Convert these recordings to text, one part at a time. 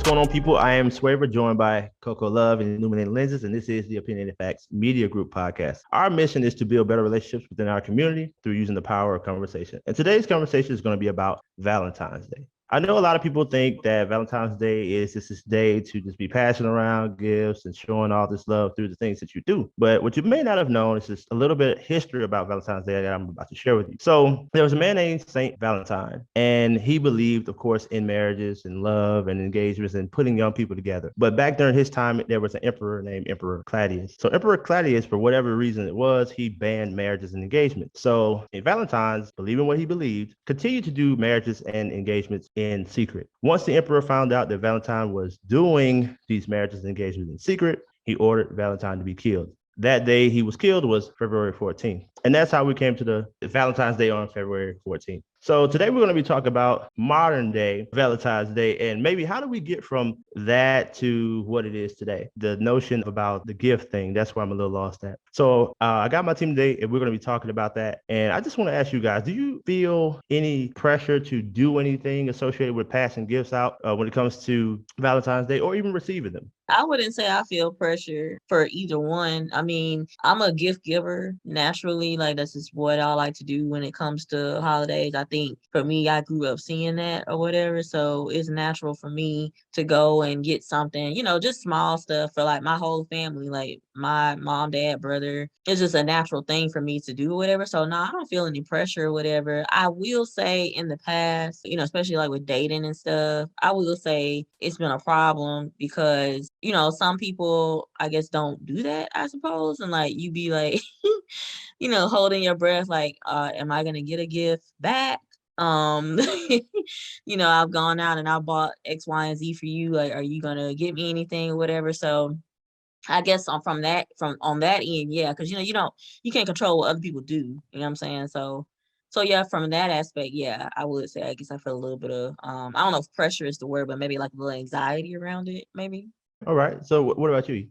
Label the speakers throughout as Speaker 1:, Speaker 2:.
Speaker 1: What's going on, people? I am Swaver, joined by Coco Love and Illuminated Lenses, and this is the Opinionated Facts Media Group podcast. Our mission is to build better relationships within our community through using the power of conversation. And today's conversation is going to be about Valentine's Day. I know a lot of people think that Valentine's Day is just this day to just be passing around gifts and showing all this love through the things that you do. But what you may not have known is just a little bit of history about Valentine's Day that I'm about to share with you. So there was a man named Saint Valentine, and he believed, of course, in marriages and love and engagements and putting young people together. But back during his time, there was an emperor named Emperor Claudius. So Emperor Claudius, for whatever reason it was, he banned marriages and engagements. So Valentine's, believing what he believed, continued to do marriages and engagements in secret. Once the emperor found out that Valentine was doing these marriages and engagements in secret, he ordered Valentine to be killed. That day he was killed was February 14th. And that's how we came to the Valentine's Day on February 14th. So today we're going to be talking about modern day Valentine's Day and maybe how do we get from that to what it is today? The notion about the gift thing, that's where I'm a little lost at. So I got my team today and we're going to be talking about that. And I just want to ask you guys, do you feel any pressure to do anything associated with passing gifts out when it comes to Valentine's Day or even receiving them?
Speaker 2: I wouldn't say I feel pressure for either one. I mean, I'm a gift giver naturally. Like, that's just what I like to do when it comes to holidays. I think for me, I grew up seeing that or whatever. So it's natural for me to go and get something, just small stuff for like my whole family, like my mom, dad, brother. It's just a natural thing for me to do or whatever. So no, I don't feel any pressure or whatever. I will say in the past, especially like with dating and stuff, I will say it's been a problem because some people, I guess, don't do that, I suppose. And like, you be like, holding your breath, like, am I going to get a gift back? I've gone out and I bought X, Y, and Z for you. Like, are you going to give me anything or whatever? So I guess on that end, yeah, because, you can't control what other people do. You know what I'm saying? So yeah, from that aspect, yeah, I would say, I guess I feel a little bit of, I don't know if pressure is the word, but maybe like a little anxiety around it, maybe.
Speaker 1: All right. So what about you?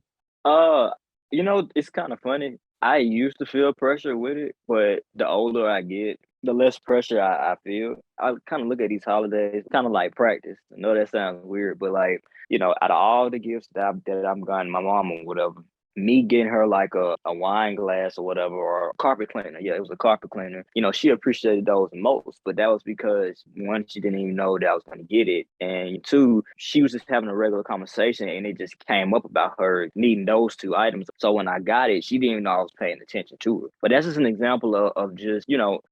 Speaker 3: It's kind of funny. I used to feel pressure with it, but the older I get, the less pressure I feel. I kind of look at these holidays kind of like practice. I know that sounds weird, but like, out of all the gifts that I'm gotten my mom or whatever, me getting her like a wine glass or whatever, or a carpet cleaner. Yeah, it was a carpet cleaner. She appreciated those most, but that was because one, she didn't even know that I was going to get it. And two, she was just having a regular conversation and it just came up about her needing those two items. So when I got it, she didn't even know I was paying attention to it. But that's just an example of just,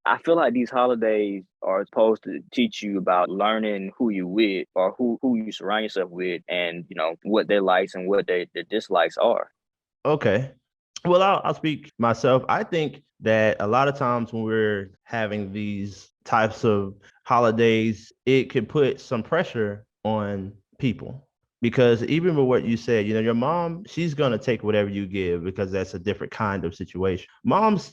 Speaker 3: I feel like these holidays are supposed to teach you about learning who you with or who you surround yourself with and, what their likes and what their dislikes are.
Speaker 1: Okay. Well, I'll speak myself. I think that a lot of times when we're having these types of holidays, it can put some pressure on people. Because even with what you said, your mom, she's going to take whatever you give because that's a different kind of situation. Moms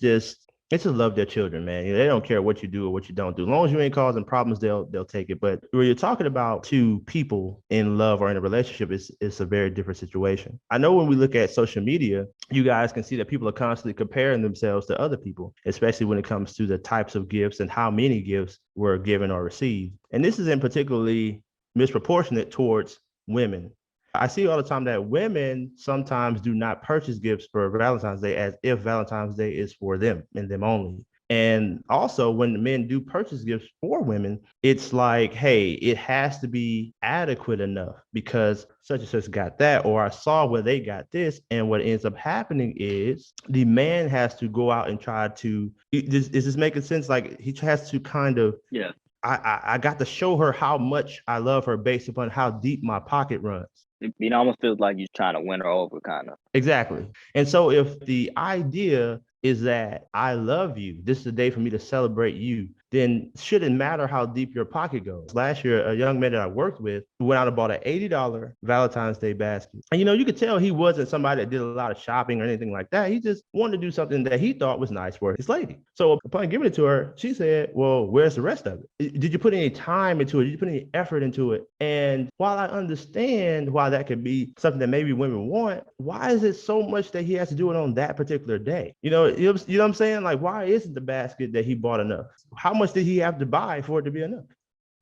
Speaker 1: they just love their children, man. They don't care what you do or what you don't do. As long as you ain't causing problems, they'll take it. But when you're talking about two people in love or in a relationship, it's a very different situation. I know when we look at social media, you guys can see that people are constantly comparing themselves to other people, especially when it comes to the types of gifts and how many gifts were given or received. And this is in particularly misproportionate towards women. I see all the time that women sometimes do not purchase gifts for Valentine's Day as if Valentine's Day is for them and them only. And also when men do purchase gifts for women, it's like, hey, it has to be adequate enough because such and such got that, or I saw where they got this. And what ends up happening is the man has to go out and try to, is this making sense? Like he has to kind of,
Speaker 3: yeah.
Speaker 1: I got to show her how much I love her based upon how deep my pocket runs.
Speaker 3: It almost feels like you're trying to win her over, kind of.
Speaker 1: Exactly. And so if the idea is that I love you, this is the day for me to celebrate you, then it shouldn't matter how deep your pocket goes. Last year, a young man that I worked with went out and bought an $80 Valentine's Day basket. And, you could tell he wasn't somebody that did a lot of shopping or anything like that. He just wanted to do something that he thought was nice for his lady. So upon giving it to her, she said, well, where's the rest of it? Did you put any time into it? Did you put any effort into it? And while I understand why that could be something that maybe women want, why is it so much that he has to do it on that particular day? You know what I'm saying? Like, why isn't the basket that he bought enough? How much did he have to buy for it to be enough?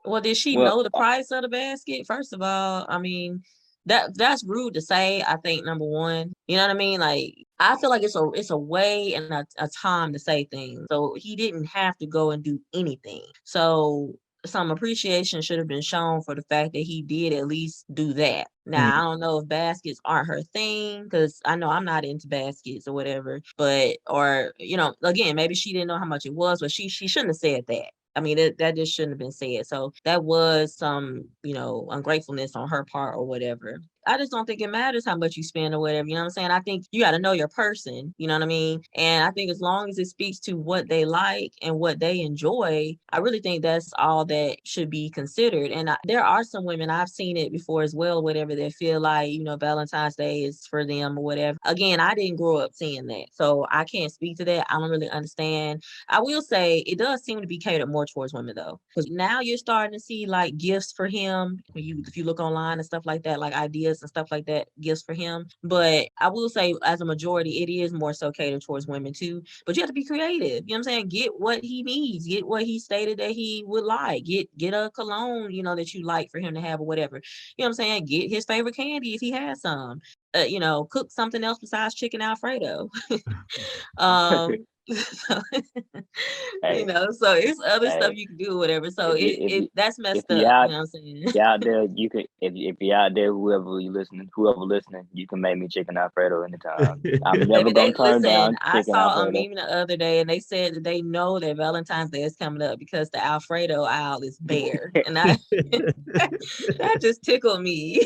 Speaker 2: Well, did she
Speaker 3: Well,
Speaker 2: know the price of the basket? First of all, I mean, that's rude to say, I think, number one. You know what I mean? Like, I feel like it's a way and a time to say things. So he didn't have to go and do anything. So some appreciation should have been shown for the fact that he did at least do that. Now, I don't know if baskets aren't her thing, because I know I'm not into baskets or whatever, but, or, again, maybe she didn't know how much it was, but she shouldn't have said that. I mean, that just shouldn't have been said. So that was some, ungratefulness on her part or whatever. I just don't think it matters how much you spend or whatever. You know what I'm saying? I think you got to know your person. You know what I mean? And I think as long as it speaks to what they like and what they enjoy, I really think that's all that should be considered. And there are some women, I've seen it before as well, whatever, that feel like, Valentine's Day is for them or whatever. Again, I didn't grow up seeing that. So I can't speak to that. I don't really understand. I will say it does seem to be catered more towards women though, because now you're starting to see like gifts for him. If you look online and stuff like that, like ideas and stuff like that, gifts for him. But I will say, as a majority, it is more so catered towards women too. But you have to be creative. You know what I'm saying? Get what he needs. Get what he stated that he would like. Get a cologne, that you like for him to have or whatever. You know what I'm saying? Get his favorite candy if he has some. Cook something else besides chicken Alfredo. So,
Speaker 3: hey,
Speaker 2: so it's other stuff
Speaker 3: hey,
Speaker 2: you can do, whatever. So
Speaker 3: if you if
Speaker 2: it
Speaker 3: you
Speaker 2: that's
Speaker 3: if
Speaker 2: messed
Speaker 3: you
Speaker 2: up. You
Speaker 3: out
Speaker 2: know what I'm saying?
Speaker 3: you out there, you can if you out there, whoever listening, you can make me chicken Alfredo anytime. I'm never
Speaker 2: Baby,
Speaker 3: gonna turn
Speaker 2: listen,
Speaker 3: down
Speaker 2: I
Speaker 3: chicken
Speaker 2: saw a
Speaker 3: Alfredo.
Speaker 2: meme the other day and they said that they know that Valentine's Day is coming up because the Alfredo aisle is bare. And that just tickled me.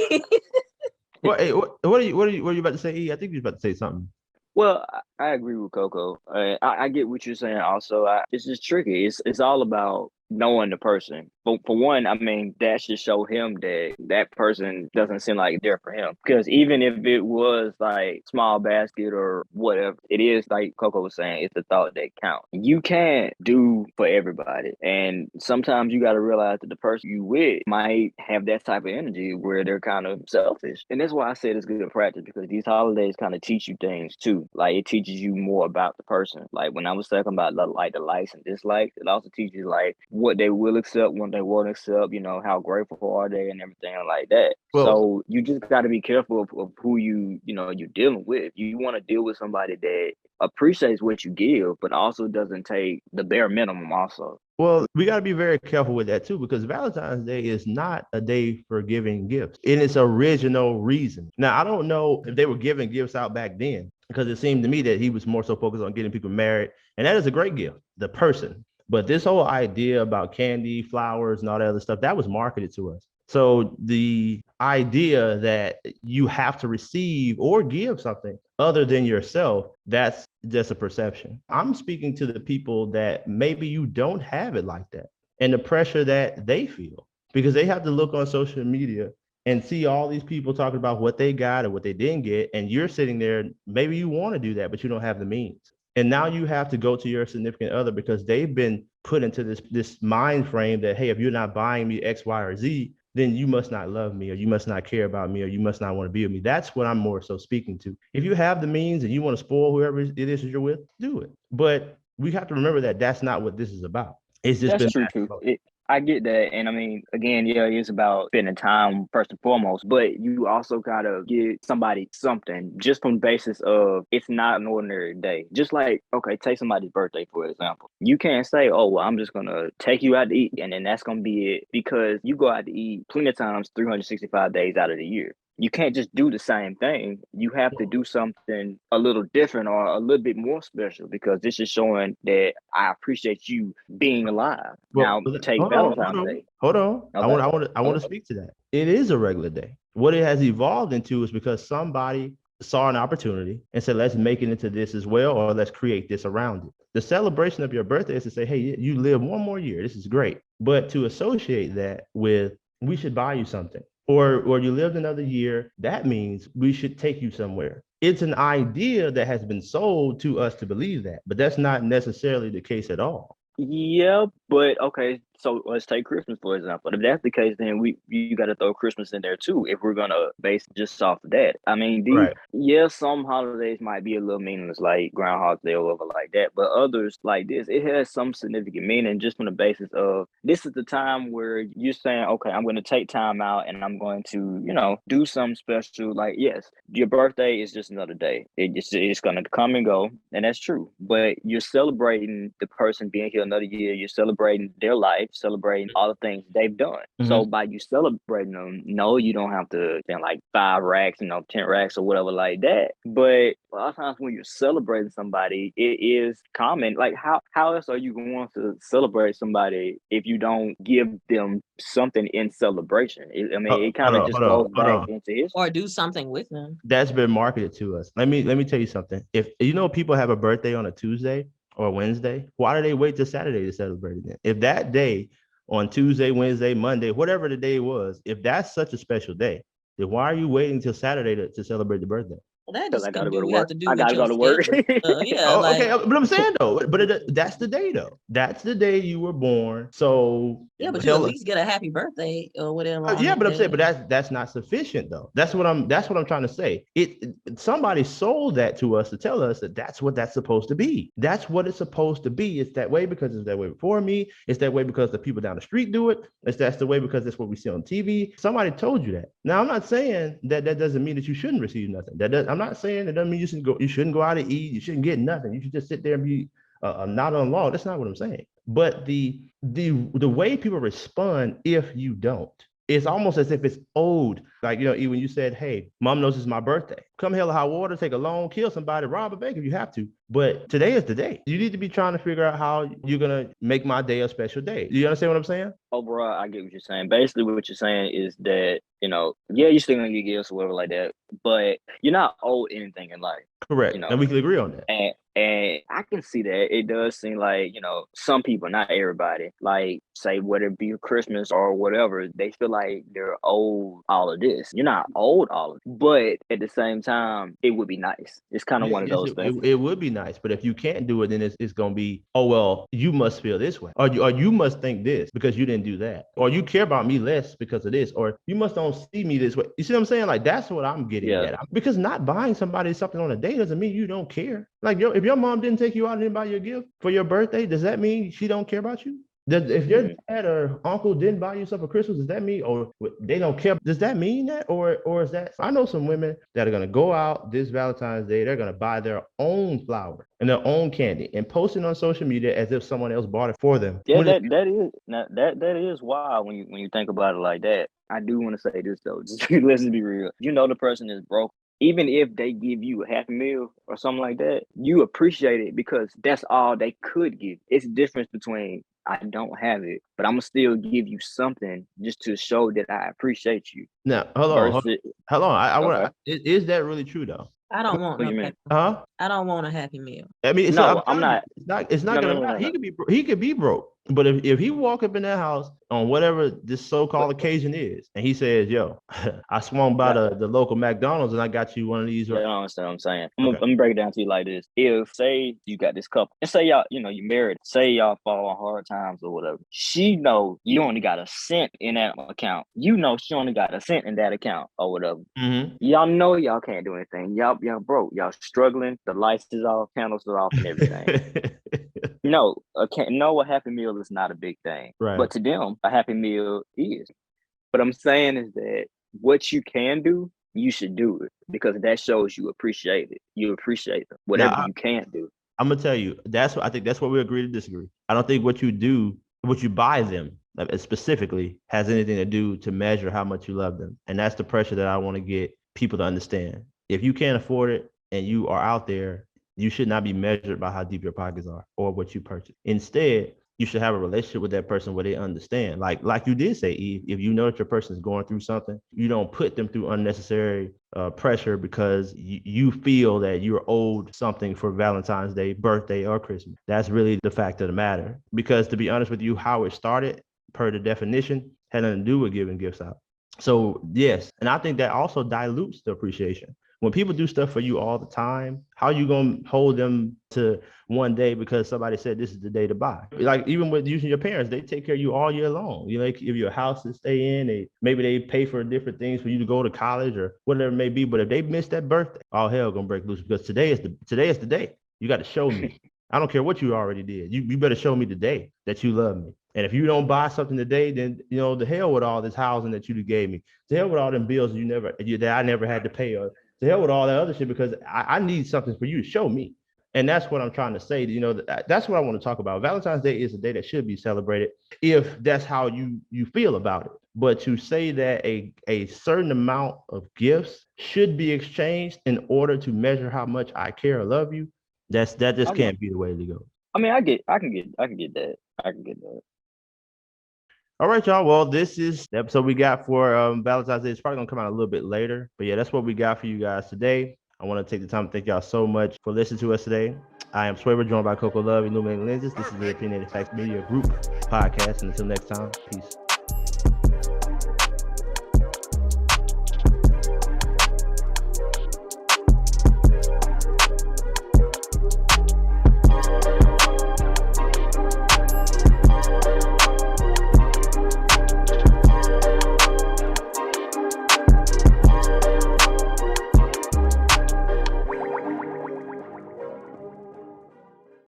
Speaker 1: What are you about to say, E? I think you was about to say something.
Speaker 3: Well, I agree with Coco. I get what you're saying. Also, it's just tricky. It's all about knowing the person. For one, I mean, that should show him that that person doesn't seem like they're for him. Because even if it was like small basket or whatever, it is like Coco was saying. It's the thought that counts. You can't do for everybody, and sometimes you got to realize that the person you with might have that type of energy where they're kind of selfish. And that's why I said it's good practice, because these holidays kind of teach you things too. Like it teaches you more about the person. Like when I was talking about the likes and dislikes, it also teaches like what they will accept, what they won't accept, how grateful are they and everything like that.
Speaker 1: Well,
Speaker 3: So you just got to be careful of who you're dealing with. You want to deal with somebody that appreciates what you give, but also doesn't take the bare minimum also.
Speaker 1: Well, we got to be very careful with that too, because Valentine's Day is not a day for giving gifts in its original reason. Now, I don't know if they were giving gifts out back then, because it seemed to me that he was more so focused on getting people married. And that is a great gift, the person. But this whole idea about candy, flowers, and all that other stuff, that was marketed to us. So the idea that you have to receive or give something other than yourself, that's just a perception. I'm speaking to the people that maybe you don't have it like that, and the pressure that they feel, because they have to look on social media and see all these people talking about what they got or what they didn't get. And you're sitting there, maybe you want to do that, but you don't have the means. And now you have to go to your significant other because they've been put into this mind frame that, hey, if you're not buying me X, Y, or Z, then you must not love me, or you must not care about me, or you must not want to be with me. That's what I'm more so speaking to. If you have the means and you want to spoil whoever it is that you're with, do it. But we have to remember that that's not what this is about. It's just
Speaker 3: That's
Speaker 1: been
Speaker 3: true too. I get that. And I mean, again, yeah, it's about spending time first and foremost, but you also gotta get somebody something just from the basis of it's not an ordinary day. Just like, okay, take somebody's birthday, for example. You can't say, oh, well, I'm just gonna take you out to eat and then that's gonna be it, because you go out to eat plenty of times 365 days out of the year. You can't just do the same thing. You have to do something a little different or a little bit more special, because this is showing that I appreciate you being alive.
Speaker 1: well.
Speaker 3: Now take
Speaker 1: Hold on,
Speaker 3: Valentine's Day.
Speaker 1: hold on.
Speaker 3: Okay.
Speaker 1: I want to speak to that. It is a regular day. What it has evolved into is because somebody saw an opportunity and said, let's make it into this as well, or let's create this around it. The celebration of your birthday is to say, hey, you live one more year. This is great. But to associate that with, we should buy you something, or you lived another year, that means we should take you somewhere. It's an idea that has been sold to us to believe that, but that's not necessarily the case at all.
Speaker 3: Yeah, but okay. So let's take Christmas, for example. If that's the case, then you got to throw Christmas in there too, if we're going to base just off of that. I mean,
Speaker 1: Right.
Speaker 3: some holidays might be a little meaningless, like Groundhog Day or whatever like that, but others like this, it has some significant meaning just from the basis of this is the time where you're saying, okay, I'm going to take time out and I'm going to, do something special. Like, yes, your birthday is just another day. It's going to come and go, and that's true. But you're celebrating the person being here another year. You're celebrating their life, celebrating all the things they've done.
Speaker 1: Mhm.
Speaker 3: So by you celebrating them, no, you don't have to spend like 5 racks, 10 racks or whatever like that. But a lot of times when you're celebrating somebody, it is common. Like how else are you going to celebrate somebody if you don't give them something in celebration? It kind of just goes back into history.
Speaker 2: Or do something with them.
Speaker 1: That's been marketed to us. Let me tell you something. If people have a birthday on a Tuesday or Wednesday, why do they wait till Saturday to celebrate it then? If that day on Tuesday, Wednesday, Monday, whatever the day was, if that's such a special day, then why are you waiting till Saturday to celebrate the birthday?
Speaker 2: Well, that just
Speaker 3: I gotta
Speaker 2: do
Speaker 3: go to
Speaker 2: you
Speaker 3: work.
Speaker 2: have to do
Speaker 3: I
Speaker 2: with
Speaker 3: gotta
Speaker 2: your
Speaker 3: go to work.
Speaker 2: schedule.
Speaker 1: Okay, but I'm saying though, that's the day though. That's the day you were born. So
Speaker 2: yeah, but you at least get a happy birthday or whatever.
Speaker 1: Yeah, but I'm saying, but that's not sufficient though. That's what I'm trying to say. Somebody sold that to us to tell us that that's what that's supposed to be. That's what it's supposed to be. It's that way because it's that way before me. It's that way because the people down the street do it. That's the way because that's what we see on TV. Somebody told you that. Now I'm not saying that doesn't mean that you shouldn't receive nothing. I'm not saying that doesn't mean you shouldn't go out to eat. You shouldn't get nothing. You should just sit there and be not on law. That's not what I'm saying. But the way people respond if you don't, it's almost as if it's owed. Like, even you said, hey, mom knows it's my birthday. Come hell or high water, take a loan, kill somebody, rob a bank if you have to. But today is the day. You need to be trying to figure out how you're going to make my day a special day. Do you understand what I'm saying?
Speaker 3: Overall, I get what you're saying. Basically, what you're saying is that, you're still going to get gifts or whatever like that, but you're not owed anything in life.
Speaker 1: Correct. And we can agree on that.
Speaker 3: And I can see that. It does seem like, some people, not everybody, like, say, whether it be Christmas or whatever, they feel like they're owed all of this. You're not owed all of it. But at the same time, it would be nice. It's kind of one of those things.
Speaker 1: It would be nice. But if you can't do it, then it's going to be, oh, well, you must feel this way. Or you must think this because you didn't do that. Or you care about me less because of this. Or you must don't see me this way. You see what I'm saying? Like, that's what I'm getting at. Because not buying somebody something on a day doesn't mean you don't care. Like, if your mom didn't take you out and didn't buy you a gift for your birthday, does that mean she don't care about you? If your dad or uncle didn't buy you stuff for Christmas, does that mean, or they don't care? Does that mean that, or is that? I know some women that are going to go out this Valentine's Day. They're going to buy their own flower and their own candy and post it on social media as if someone else bought it for them.
Speaker 3: Yeah, that is wild when you think about it like that. I do want to say this though. Just let's be real. The person is broke. Even if they give you a Happy Meal or something like that, you appreciate it because that's all they could give. It's the difference between I don't have it, but I'm gonna still give you something just to show that I appreciate you.
Speaker 1: Now, hold on. Is that really true though?
Speaker 2: I don't want I don't want a Happy Meal.
Speaker 1: I mean,
Speaker 3: I'm not.
Speaker 1: It's not gonna matter. He could be broke, but if he walk up in that house on whatever this so-called occasion is, and he says, "Yo, I swung by the local McDonald's and I got you one of these."
Speaker 3: I don't understand what I'm saying. Let me break it down to you like this: if say you got this couple, and say y'all, you married, say y'all fall on hard times or whatever, she know you only got a cent in that account. You know she only got a cent in that account or whatever.
Speaker 1: Mm-hmm.
Speaker 3: Y'all know y'all can't do anything. Y'all broke. Y'all struggling. The lights is off, candles are off, and everything. A Happy Meal is not a big thing. Right. But to them, a Happy Meal is. What I'm saying is that what you can do, you should do it because that shows you appreciate it. You appreciate it. Whatever you can't do.
Speaker 1: I'm gonna tell you, I think that's where we agree to disagree. I don't think what you buy them specifically has anything to do to measure how much you love them. And that's the pressure that I want to get people to understand. If you can't afford it and you are out there, you should not be measured by how deep your pockets are or what you purchase. Instead, you should have a relationship with that person where they understand. Like you did say, Eve, if you know that your person is going through something, you don't put them through unnecessary pressure because you feel that you're owed something for Valentine's Day, birthday, or Christmas. That's really the fact of the matter. Because to be honest with you, how it started, per the definition, had nothing to do with giving gifts out. So yes, and I think that also dilutes the appreciation. When people do stuff for you all the time, how you gonna hold them to one day because somebody said this is the day to buy? Like even with using your parents, they take care of you all year long. You know, they give you a house to stay in. Maybe they pay for different things for you to go to college or whatever it may be. But if they miss that birthday, all hell gonna break loose because today is the day. You got to show me. I don't care what you already did. You better show me today that you love me. And if you don't buy something today, then the hell with all this housing that you gave me. To hell with all them bills that I never had to pay, or to hell with all that other shit, because I need something for you to show me. And that's what I'm trying to say. That's what I want to talk about. Valentine's Day is a day that should be celebrated if that's how you feel about it. But to say that a certain amount of gifts should be exchanged in order to measure how much I care or love you, that just can't be the way to go.
Speaker 3: I mean, I can get that.
Speaker 1: All right, y'all. Well, this is the episode we got for Valentine's Day. It's probably gonna come out a little bit later, but yeah, that's what we got for you guys today. I want to take the time to thank y'all so much for listening to us today. I am Swaver, joined by Coco Love, Illuminated Lenses. This is the Opinionated Facts Media Group podcast, and until next time, peace.